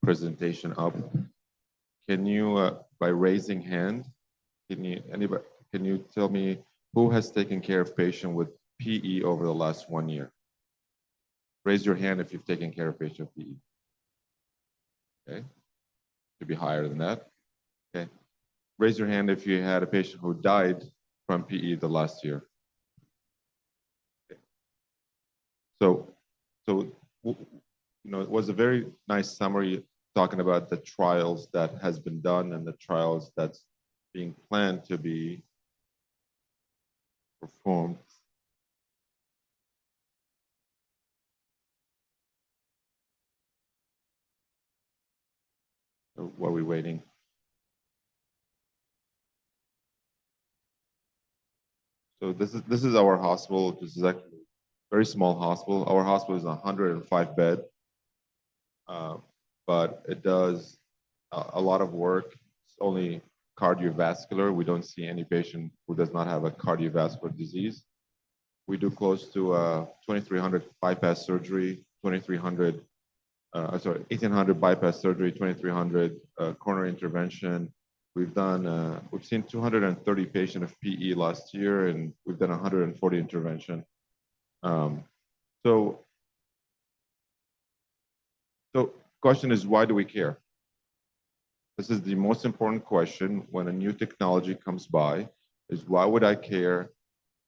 presentation up. Can you, by raising hand, can you tell me who has taken care of patient with PE over the last 1 year? Raise your hand if you've taken care of patient with PE. Okay, should be higher than that. Okay, raise your hand if you had a patient who died from PE the last year. Okay. So it was a very nice summary talking about the trials that has been done and the trials that's being planned to be performed. So while we're waiting. So this is our hospital. This is actually a very small hospital. Our hospital is 105 bed, but it does a lot of work. It's only cardiovascular. We don't see any patient who does not have a cardiovascular disease. We do close to 2,300 bypass surgery, 1,800 bypass surgery, 2,300 coronary intervention. We've seen 230 patients of PE last year, and we've done 140 intervention. So question is, why do we care? This is the most important question when a new technology comes by, is why would I care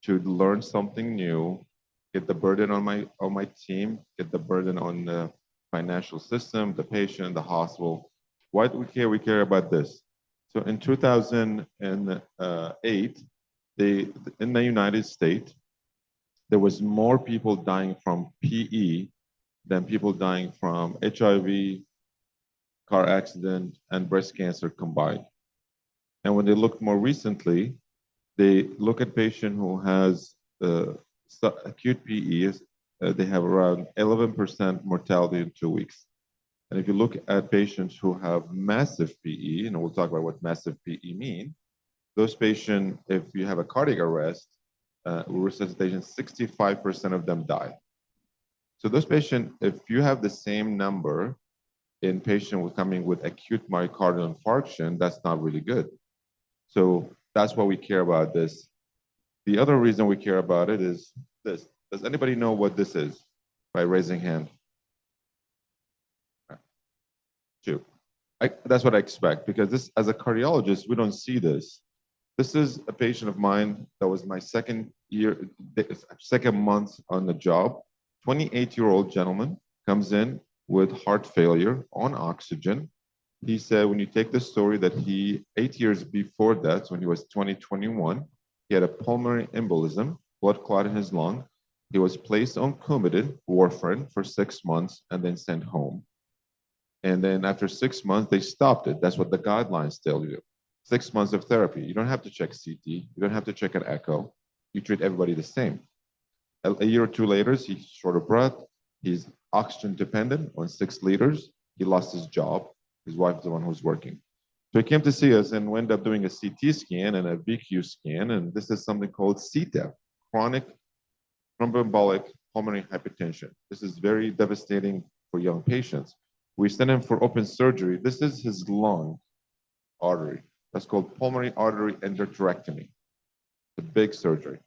to learn something new, get the burden on my team, get the burden on the financial system, the patient, the hospital. Why do we care? We care about this. So in 2008, in the United States, there was more people dying from PE than people dying from HIV, car accident, and breast cancer combined. And when they looked more recently, they look at patient who has acute PE, they have around 11% mortality in 2 weeks. And if you look at patients who have massive PE, and we'll talk about what massive PE mean, those patients, if you have a cardiac arrest, resuscitation, 65% of them die. So those patients, if you have the same number in patient coming with acute myocardial infarction, that's not really good. So that's why we care about this. The other reason we care about it is this. Does anybody know what this is by raising hand? Two. That's what I expect, because this, as a cardiologist, we don't see this. This is a patient of mine that was my second month on the job. 28-year-old gentleman comes in with heart failure on oxygen. He said, when you take the story that 8 years before that, so when he was 21, he had a pulmonary embolism, blood clot in his lung. He was placed on Coumadin, warfarin, for 6 months and then sent home. And then after 6 months, they stopped it. That's what the guidelines tell you. 6 months of therapy. You don't have to check CT. You don't have to check an echo. You treat everybody the same. A year or two later, he's short of breath. He's oxygen dependent on 6 liters. He lost his job. His wife is the one who's working. So he came to see us and we ended up doing a CT scan and a VQ scan. And this is something called CTEP, chronic thromboembolic pulmonary hypertension. This is very devastating for young patients. We send him for open surgery. This is his lung artery. That's called pulmonary artery endarterectomy. The big surgery.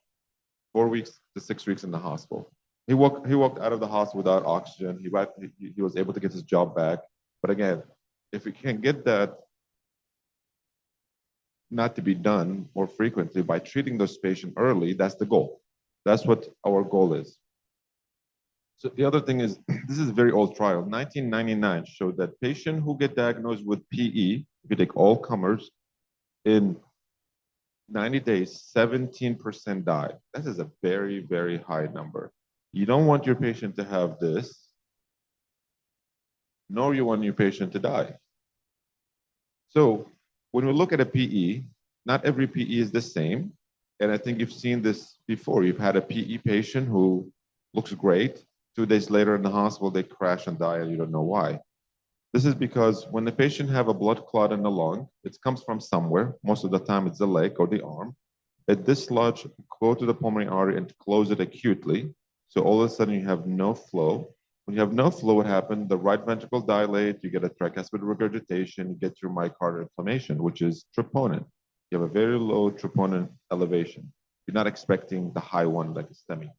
4 weeks to 6 weeks in the hospital. He walked out of the hospital without oxygen. He was able to get his job back. But again, if we can get that not to be done more frequently by treating those patients early, that's the goal. That's what our goal is. So the other thing is, this is a very old trial. 1999 showed that patients who get diagnosed with PE, if you take all comers, in 90 days, 17% died. That is a very, very high number. You don't want your patient to have this, nor you want your patient to die. So when we look at a PE, not every PE is the same. And I think you've seen this before. You've had a PE patient who looks great. 2 days later in the hospital, they crash and die, and you don't know why. This is because when the patient have a blood clot in the lung, it comes from somewhere. Most of the time, it's the leg or the arm. It dislodges, go to the pulmonary artery and close it acutely. So all of a sudden, you have no flow. When you have no flow, what happened? The right ventricle dilate, you get a tricuspid regurgitation, you get your myocardial inflammation, which is troponin. You have a very low troponin elevation. You're not expecting the high one like a STEMI.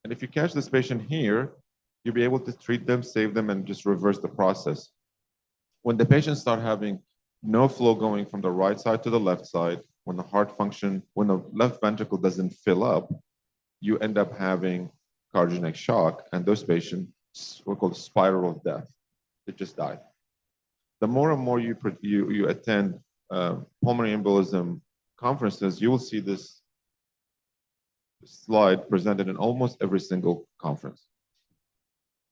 And if you catch this patient here, you'll be able to treat them, save them, and just reverse the process. When the patients start having no flow going from the right side to the left side, when the heart function, when the left ventricle doesn't fill up, you end up having cardiogenic shock, and those patients were called spiral of death. They just die. The more and more you attend pulmonary embolism conferences, you will see this slide presented in almost every single conference.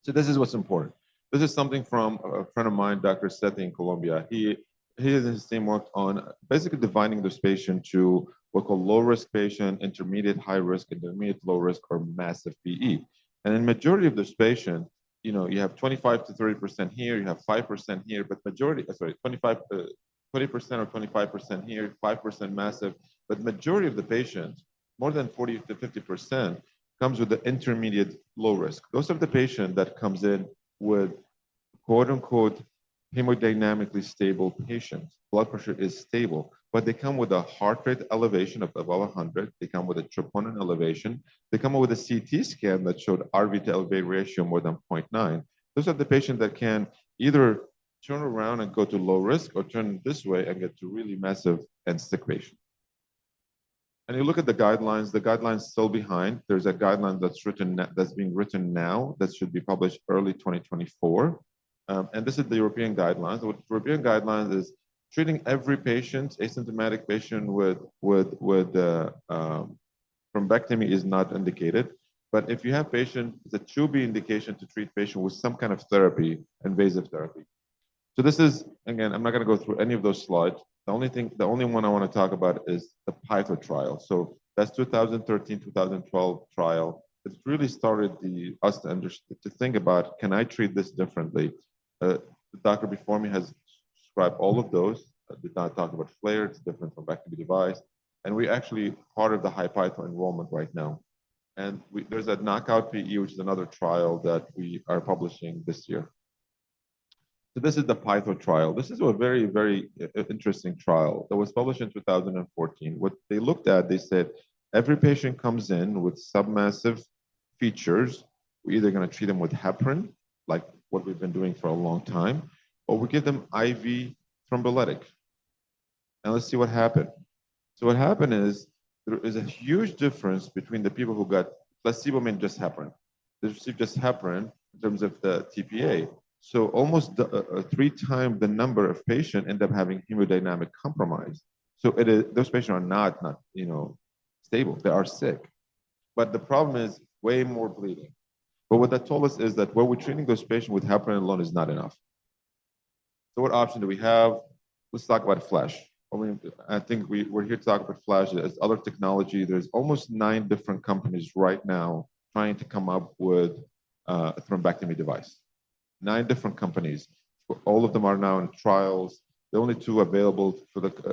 So this is what's important. This is something from a friend of mine, Dr. Sethi in Colombia. He and his team worked on basically dividing this patient to what we call low risk patient, intermediate high risk, intermediate low risk, or massive PE. And in majority of this patient, you know, you have 25 to 30% here, you have 5% here, but majority, 20% or 25% here, 5% massive, but majority of the patients, more than 40 to 50%, comes with the intermediate low risk. Those are the patient that comes in with quote unquote hemodynamically stable patients. Blood pressure is stable, but they come with a heart rate elevation of above 100. They come with a troponin elevation. They come with a CT scan that showed RV to LV ratio more than 0.9. Those are the patients that can either turn around and go to low risk or turn this way and get to really massive and sick patients. And you look at the guidelines still behind. There's a guideline that's being written now that should be published early 2024. And this is the European guidelines. What European guidelines is treating every patient, asymptomatic patient with thrombectomy is not indicated. But if you have patient, it's a 2B indication to treat patient with some kind of therapy, invasive therapy. So this is, again, I'm not going to go through any of those slides. The only one I want to talk about is the PYTHO trial. So that's 2013, 2012 trial. It really started us to think about, can I treat this differently? The doctor before me has described all of those. I did not talk about flare. It's different from thrombectomy device. And we actually part of the high PYTHO enrollment right now. And there's a knockout PE, which is another trial that we are publishing this year. So this is the PYTHO trial. This is a very, very interesting trial that was published in 2014. What they looked at, they said, every patient comes in with submassive features. We're either going to treat them with heparin, like what we've been doing for a long time, or we give them IV thrombolytic. And let's see what happened. So what happened is there is a huge difference between the people who got placebo meant just heparin. They received just heparin in terms of the TPA. So almost 3 times the number of patients end up having hemodynamic compromise. So those patients are not stable. They are sick. But the problem is way more bleeding. But what that told us is that what we're treating those patients with heparin alone is not enough. So what option do we have? Let's talk about flash. I think we're here to talk about flash. There's other technology. There's almost 9 different companies right now trying to come up with a thrombectomy device. 9 different companies. All of them are now in trials. The only 2 available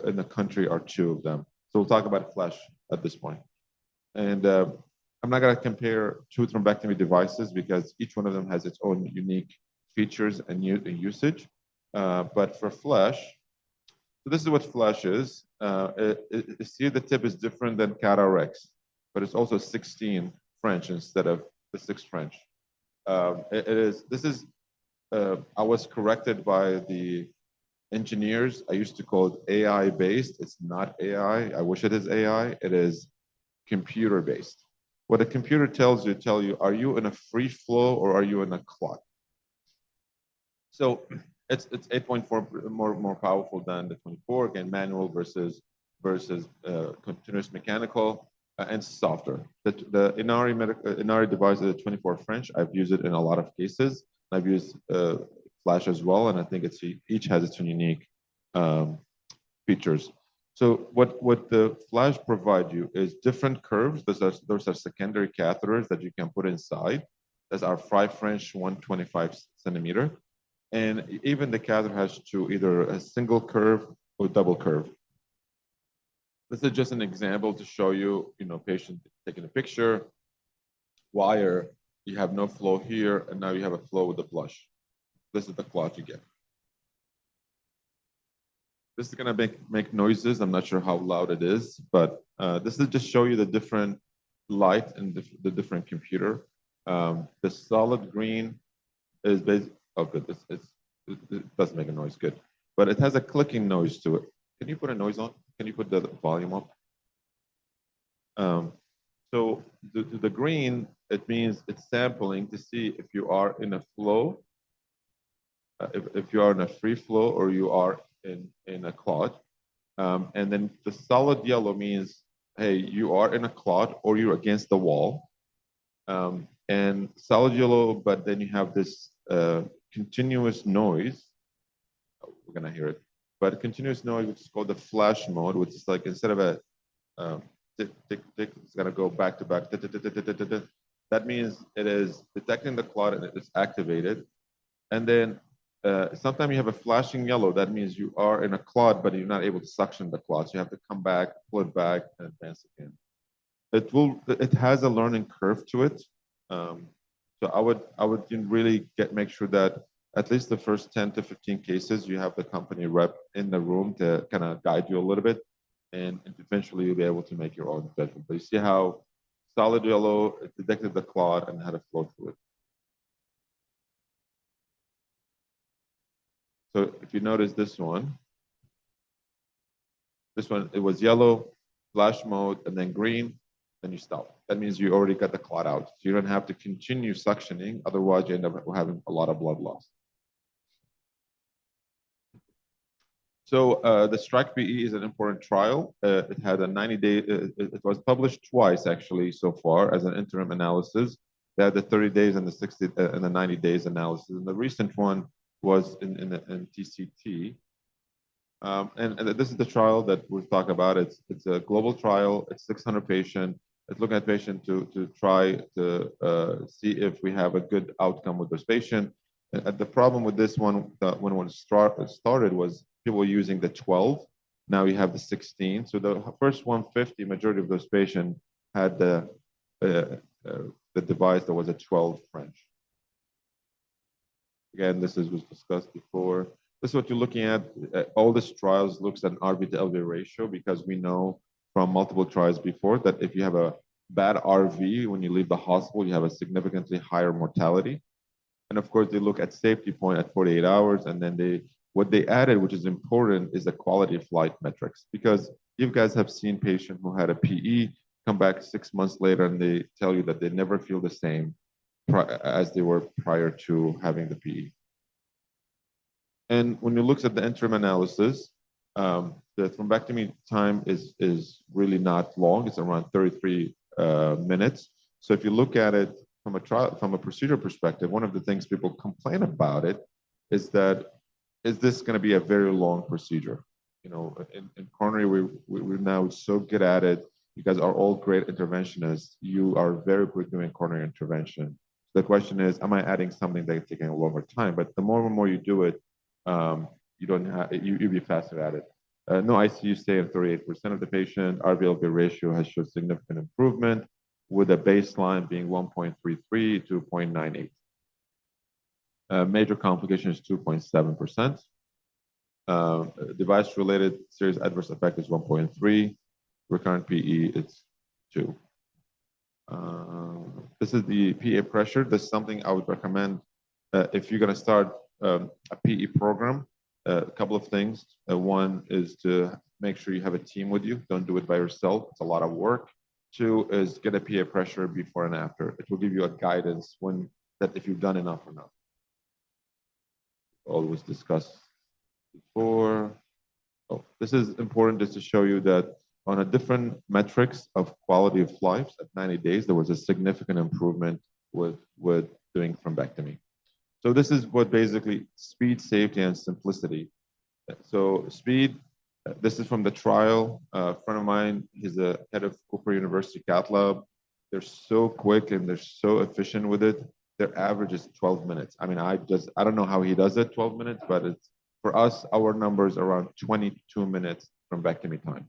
in the country are 2 of them. So we'll talk about flash at this point. And I'm not going to compare 2 thrombectomy devices because each one of them has its own unique features and usage. But for flash, so this is what flash is. See, the tip is different than CAT-RX, but it's also 16 French instead of the 6 French. I was corrected by the engineers. I used to call it AI based. It's not AI. I wish it is AI. It is computer based. What a computer tells you, are you in a free flow or are you in a clot? So it's 8.4 more powerful than the 24. Again, manual versus continuous mechanical, and softer. The Inari device is a 24 French. I've used it in a lot of cases. I've used flash as well, and I think each has its own unique features. So what the flash provide you is different curves. Those are secondary catheters that you can put inside. Those are 5 French, 125 centimeter. And even the catheter has either a single curve or double curve. This is just an example to show you, patient taking a picture, wire, you have no flow here, and now you have a flow with the blush. This is the clot you get. This is gonna make noises. I'm not sure how loud it is, but this is just show you the different light and the different computer. The solid green is based. Oh, good. It doesn't make a noise. Good, but it has a clicking noise to it. Can you put a noise on? Can you put the volume up? So the green, it means it's sampling to see if you are in a flow, if you are in a free flow or you are in a clot. And then the solid yellow means, hey, you are in a clot or you're against the wall. And solid yellow, but then you have this continuous noise. Oh, we're gonna hear it, but continuous noise, which is called the flash mode, which is like instead of a tick, tick, tick, it's gonna go back to back. Tick, tick, tick, tick, tick, tick. That means it is detecting the clot and it is activated. And then sometimes you have a flashing yellow. That means you are in a clot, but you're not able to suction the clot. So you have to come back, pull it back, and advance again. It has a learning curve to it. So I would really make sure that at least the first 10 to 15 cases, you have the company rep in the room to kind of guide you a little bit, and eventually you'll be able to make your own judgment. But you see how solid yellow detected the clot and had to flow through it. So if you notice this one, it was yellow, flash mode, and then green, then you stop. That means you already got the clot out. So you don't have to continue suctioning. Otherwise, you end up having a lot of blood loss. So the Strike PE is an important trial. It had a 90-day, it was published twice actually so far as an interim analysis. They had the 30 days and the 60 and the 90 days analysis. And the recent one was in TCT. And this is the trial that we're talking about. It's a global trial. It's 600 patients. It's looking at patients to try to see if we have a good outcome with this patient. And the problem with this one, when it started, was people were using the 12. Now you have the 16. So the first 150, majority of those patients had the device that was a 12 French. Again, was discussed before. This is what you're looking at. All these trials looks at an RV to LV ratio because we know from multiple trials before that if you have a bad RV when you leave the hospital, you have a significantly higher mortality. And of course, they look at safety point at 48 hours, and then what they added, which is important, is the quality of life metrics. Because you guys have seen patients who had a PE come back 6 months later and they tell you that they never feel the same as they were prior to having the PE. And when you look at the interim analysis, the thrombectomy time is really not long. It's around 33 minutes. So if you look at it from a procedure perspective, one of the things people complain about it is that, is this going to be a very long procedure? You know, in coronary, we're now so good at it. You guys are all great interventionists. You are very good doing coronary intervention. The question is, am I adding something that's taking a longer time? But the more and more you do it, you'll be faster at it. No ICU stay in 38% of the patient. RV-LV ratio has showed significant improvement, with a baseline being 1.33 to 0.98. Major complication is 2.7%. Device-related serious adverse effect is 1.3. Recurrent PE is 2. This is the PA pressure. This is something I would recommend if you're going to start a PE program. A couple of things. One is to make sure you have a team with you. Don't do it by yourself. It's a lot of work. 2 is get a PA pressure before and after. It will give you a guidance that if you've done enough or not. Always discussed before. Oh, this is important just to show you that on a different metrics of quality of life at 90 days, there was a significant improvement with doing thrombectomy. So this is what basically speed, safety, and simplicity. So speed, this is from the trial. A friend of mine, he's a head of Cooper University Cath Lab. They're so quick and they're so efficient with it. Their average is 12 minutes. I mean, I don't know how he does it, 12 minutes, but it's for us, our numbers around 22 minutes thrombectomy time.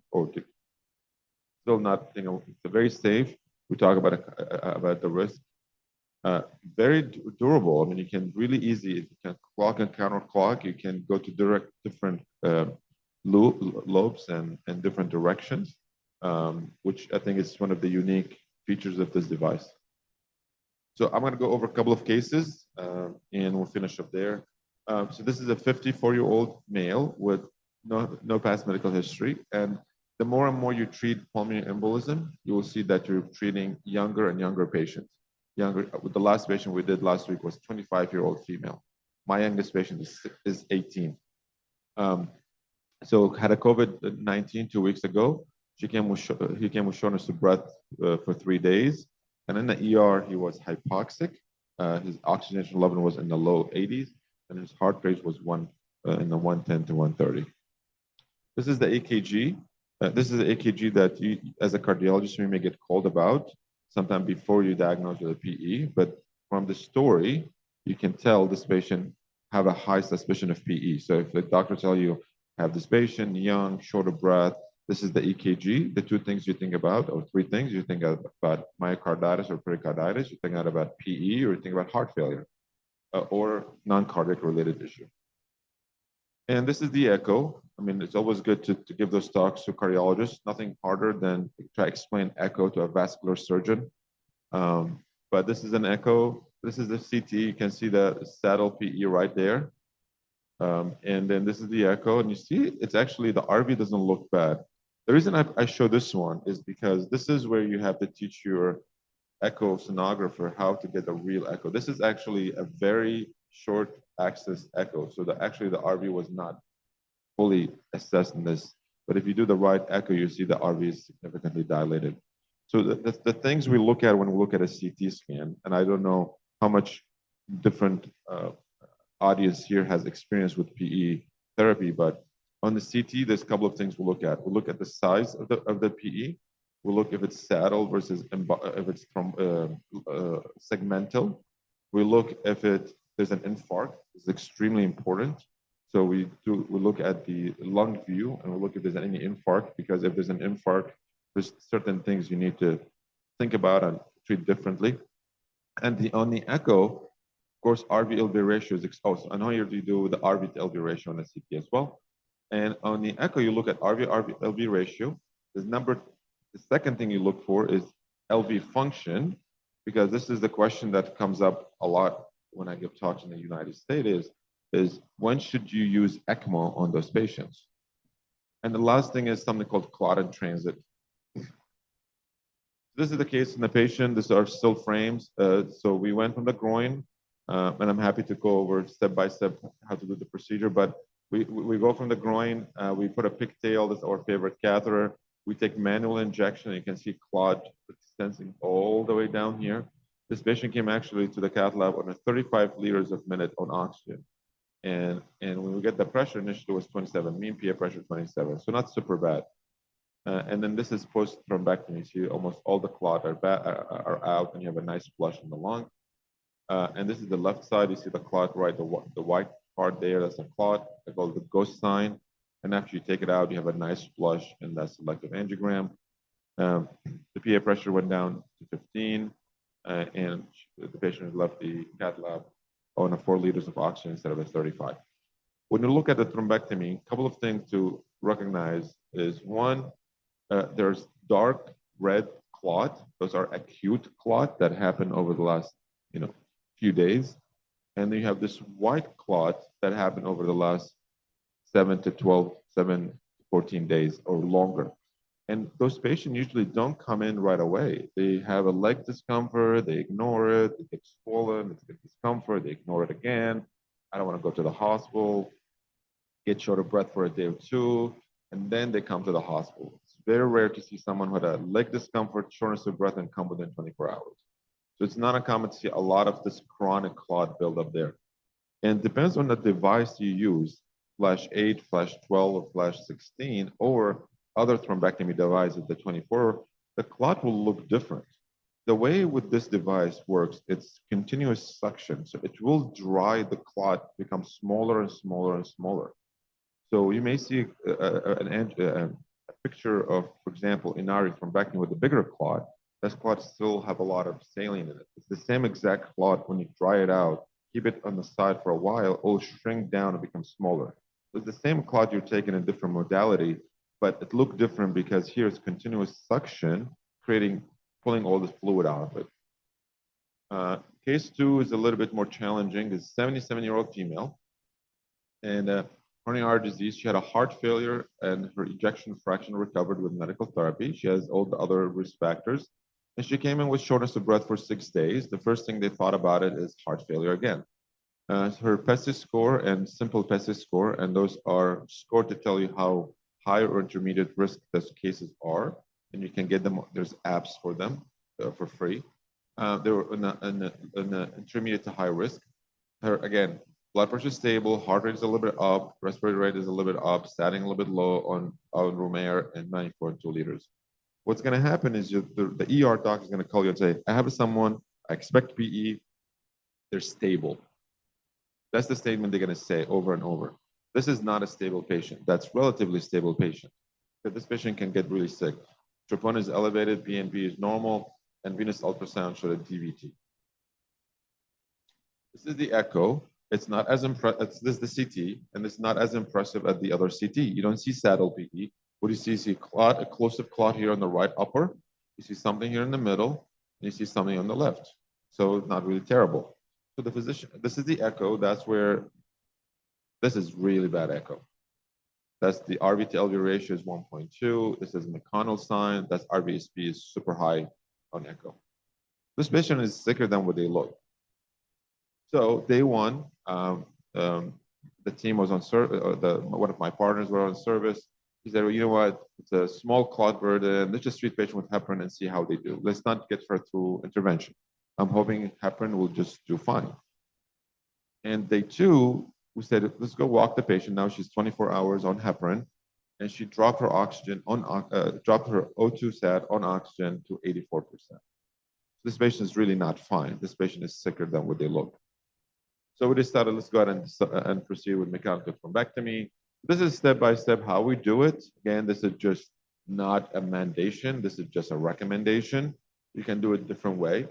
Still not, it's very safe. We talk about the risk. Uh, Very durable. I mean, you can really easy, you can clock and counter clock. You can go to different lobes and different directions, which I think is one of the unique features of this device. So I'm going to go over a couple of cases, and we'll finish up there. So this is a 54-year-old male with no past medical history. And the more and more you treat pulmonary embolism, you will see that you're treating younger and younger patients. With the last patient we did last week was 25-year-old female. My youngest patient is 18. So had a COVID-19 2 weeks ago. He came with shortness of breath for 3 days. And in the ER, he was hypoxic. His oxygenation level was in the low 80s, and his heart rate was in the 110 to 130. This is the AKG. This is the AKG that you, as a cardiologist, you may get called about sometime before you diagnose with a PE. But from the story, you can tell this patient have a high suspicion of PE. So if the doctor tell you, have this patient, young, short of breath, this is the EKG. The 2 things you think about, or 3 things, you think about myocarditis or pericarditis, you think about PE, or you think about heart failure, or non-cardiac related issue. And this is the echo. I mean, it's always good to give those talks to cardiologists. Nothing harder than try to explain echo to a vascular surgeon. But this is an echo. This is the CT. You can see the saddle PE right there. And then this is the echo. And you see, it's actually, the RV doesn't look bad. The reason I show this one is because this is where you have to teach your echo sonographer how to get a real echo. This is actually a very short axis echo. So actually the RV was not fully assessed in this. But if you do the right echo, you see the RV is significantly dilated. So the things we look at when we look at a CT scan, and I don't know how much different audience here has experience with PE therapy, but on the CT, there's a couple of things we'll look at. We'll look at the size of the PE. We'll look if it's saddle versus if it's from segmental. We look if there's an infarct. It's extremely important. So we look at the lung view, and we look if there's any infarct, because if there's an infarct, there's certain things you need to think about and treat differently. And on the echo, of course, RV-LV ratio is so I know you do the RV to LV ratio on the CT as well. And on the echo, you look at RV-LV ratio. The second thing you look for is LV function, because this is the question that comes up a lot when I give talks in the United States is when should you use ECMO on those patients? And the last thing is something called clot in transit. This is the case in the patient. These are still frames. So we went from the groin, and I'm happy to go over step by step how to do the procedure, but we go from the groin, we put a pigtail, that's our favorite catheter. We take manual injection. You can see clot extending all the way down here. This patient came actually to the cath lab on a 35 liters a minute on oxygen. And when we get the pressure, initially was 27, mean PA pressure 27, so not super bad. And then this is post-thrombectomy. See, almost all the clot are out, and you have a nice flush in the lung. And this is the left side. You see the clot, right? The white part there, that's a clot. I call it the ghost sign. And after you take it out, you have a nice flush, and that's selective angiogram. The PA pressure went down to 15, and the patient has left the cath lab on 4 liters of oxygen instead of a 35. When you look at the thrombectomy, a couple of things to recognize is one, there's dark red clot. Those are acute clot that happen over the last few days. And then you have this white clot that happened over the last 7 to 14 days or longer. And those patients usually don't come in right away. They have a leg discomfort, they ignore it, it gets swollen, it's get discomfort, they ignore it again. I don't want to go to the hospital, get short of breath for a day or two, and then they come to the hospital. It's very rare to see someone with a leg discomfort, shortness of breath, and come within 24 hours. So it's not uncommon to see a lot of this chronic clot buildup there. And it depends on the device you use, Flash 8, Flash 12, or Flash 16, or other thrombectomy devices, the 24, the clot will look different. The way with this device works, it's continuous suction. So it will dry the clot, become smaller and smaller and smaller. So you may see a picture of, for example, Inari thrombectomy with a bigger clot, This clot still have a lot of saline in it. It's the same exact clot. When you dry it out, keep it on the side for a while, it will shrink down and become smaller. It's the same clot you're taking in a different modality, but it looked different because here it's continuous suction, pulling all the fluid out of it. Case 2 is a little bit more challenging. It's a 77-year-old female, and coronary artery disease. She had a heart failure, and her ejection fraction recovered with medical therapy. She has all the other risk factors, and she came in with shortness of breath for 6 days. The first thing they thought about it is heart failure again. Her PESIS score and simple PESIS score, and those are scored to tell you how high or intermediate risk those cases are, and you can get them. There's apps for them for free. They were in the intermediate to high risk. Her, again, blood pressure is stable, heart rate is a little bit up, respiratory rate is a little bit up, statin a little bit low on room air, and 94.2 liters. What's going to happen is the ER doc is going to call you and say, I have someone, I expect PE, they're stable. That's the statement they're going to say over and over. This is not a stable patient. That's relatively stable patient. But this patient can get really sick. Troponin is elevated, BNP is normal, and venous ultrasound showed a DVT. This is the echo. It's not as impressive. This is the CT, and it's not as impressive as the other CT. You don't see saddle PE. What do you see? You see clot, occlusive clot here on the right upper. You see something here in the middle, and you see something on the left. So not really terrible. So the physician, this is the echo. That's where this is really bad echo. That's the RV to LV ratio is 1.2. This is McConnell sign. That's RVSP is super high on echo. This patient is sicker than what they look. So day one, the team was on service. One of my partners were on service. He said, well, you know what? It's a small clot burden. Let's just treat patient with heparin and see how they do. Let's not get her through intervention. I'm hoping heparin will just do fine. And day two, we said, let's go walk the patient. Now she's 24 hours on heparin, and she dropped her oxygen dropped her O2 sat on oxygen to 84%. This patient is really not fine. This patient is sicker than what they look. So we decided, let's go ahead and proceed with mechanical thrombectomy. This is step-by-step how we do it. Again, this is just not a mandation. This is just a recommendation. You can do it a different way.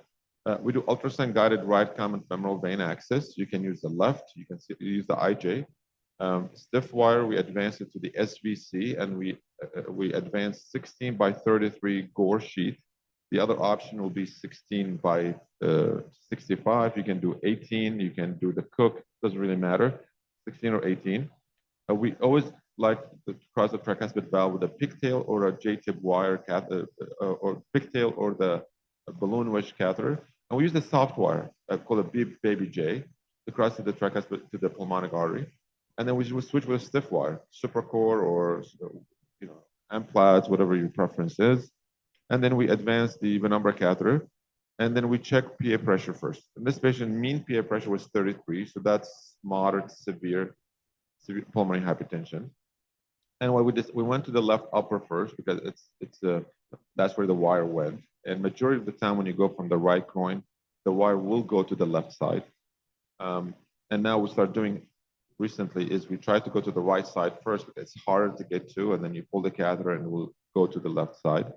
We do ultrasound-guided right common femoral vein access. You can use the left. You can use the IJ. Stiff wire, we advance it to the SVC, and we advance 16 by 33 gore sheet. The other option will be 16 by 65. You can do 18. You can do the cook. Doesn't really matter, 16 or 18. We always like to cross the tricuspid valve with a pigtail or a J-tip wire catheter, or pigtail or the balloon wedge catheter. And we use the soft wire called a baby J to cross the tricuspid to the pulmonic artery. And then we switch with a stiff wire, supracore or Amplats, whatever your preference is. And then we advance the penumbra catheter, and then we check PA pressure first. In this patient, mean PA pressure was 33, so that's moderate, severe pulmonary hypertension. And what we did, we went to the left upper first because that's where the wire went. And majority of the time, when you go from the right groin, the wire will go to the left side. And now we start doing recently is we try to go to the right side first because it's harder to get to, and then you pull the catheter and it will go to the left side.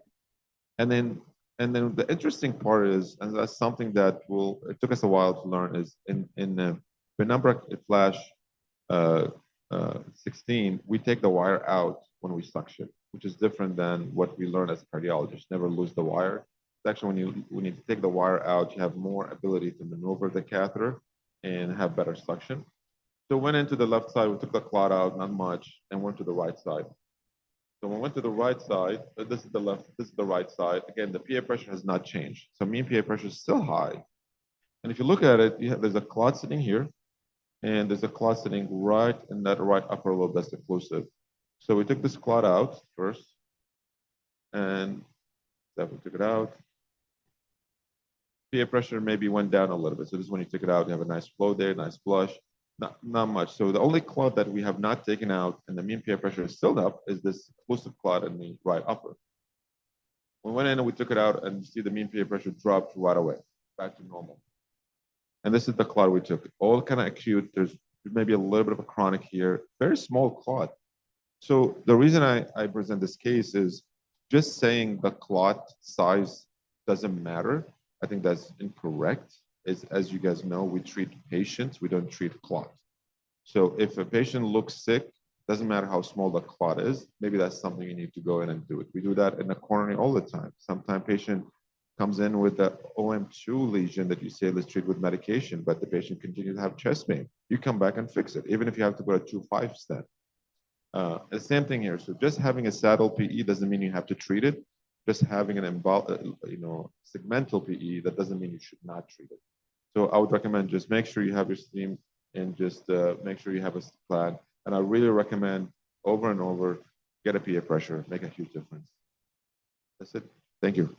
And then the interesting part is, and that's something that it took us a while to learn, is in the penumbra flash 16, we take the wire out when we suction, which is different than what we learn as a cardiologist. Never lose the wire. It's actually when you take the wire out, you have more ability to maneuver the catheter and have better suction. So we went into the left side, we took the clot out, not much, and went to the right side. So when we went to the right side, this is the left, this is the right side. Again, the PA pressure has not changed. So mean PA pressure is still high. And if you look at it, there's a clot sitting here, and there's a clot sitting right in that right upper lobe that's occlusive. So we took this clot out first, and we took it out. PA pressure maybe went down a little bit. So this is when you took it out, you have a nice flow there, nice flush. Not much. So the only clot that we have not taken out and the mean PA pressure is still up is this occlusive clot in the right upper. We went in and we took it out, and you see the mean PA pressure dropped right away, back to normal. And this is the clot we took. All kind of acute. There's maybe a little bit of a chronic here. Very small clot. So the reason I present this case is just saying the clot size doesn't matter. I think that's incorrect. As you guys know, we treat patients, we don't treat clot. So if a patient looks sick, doesn't matter how small the clot is, maybe that's something you need to go in and do it. We do that in the coronary all the time. Sometimes patient comes in with the OM2 lesion that you say, let's treat with medication, but the patient continues to have chest pain. You come back and fix it, even if you have to put a 2.5 stent. The same thing here. So just having a saddle PE doesn't mean you have to treat it. Just having an segmental PE, that doesn't mean you should not treat it. So I would recommend just make sure you have your steam and just make sure you have a plan. And I really recommend over and over, get a PA pressure, make a huge difference. That's it. Thank you.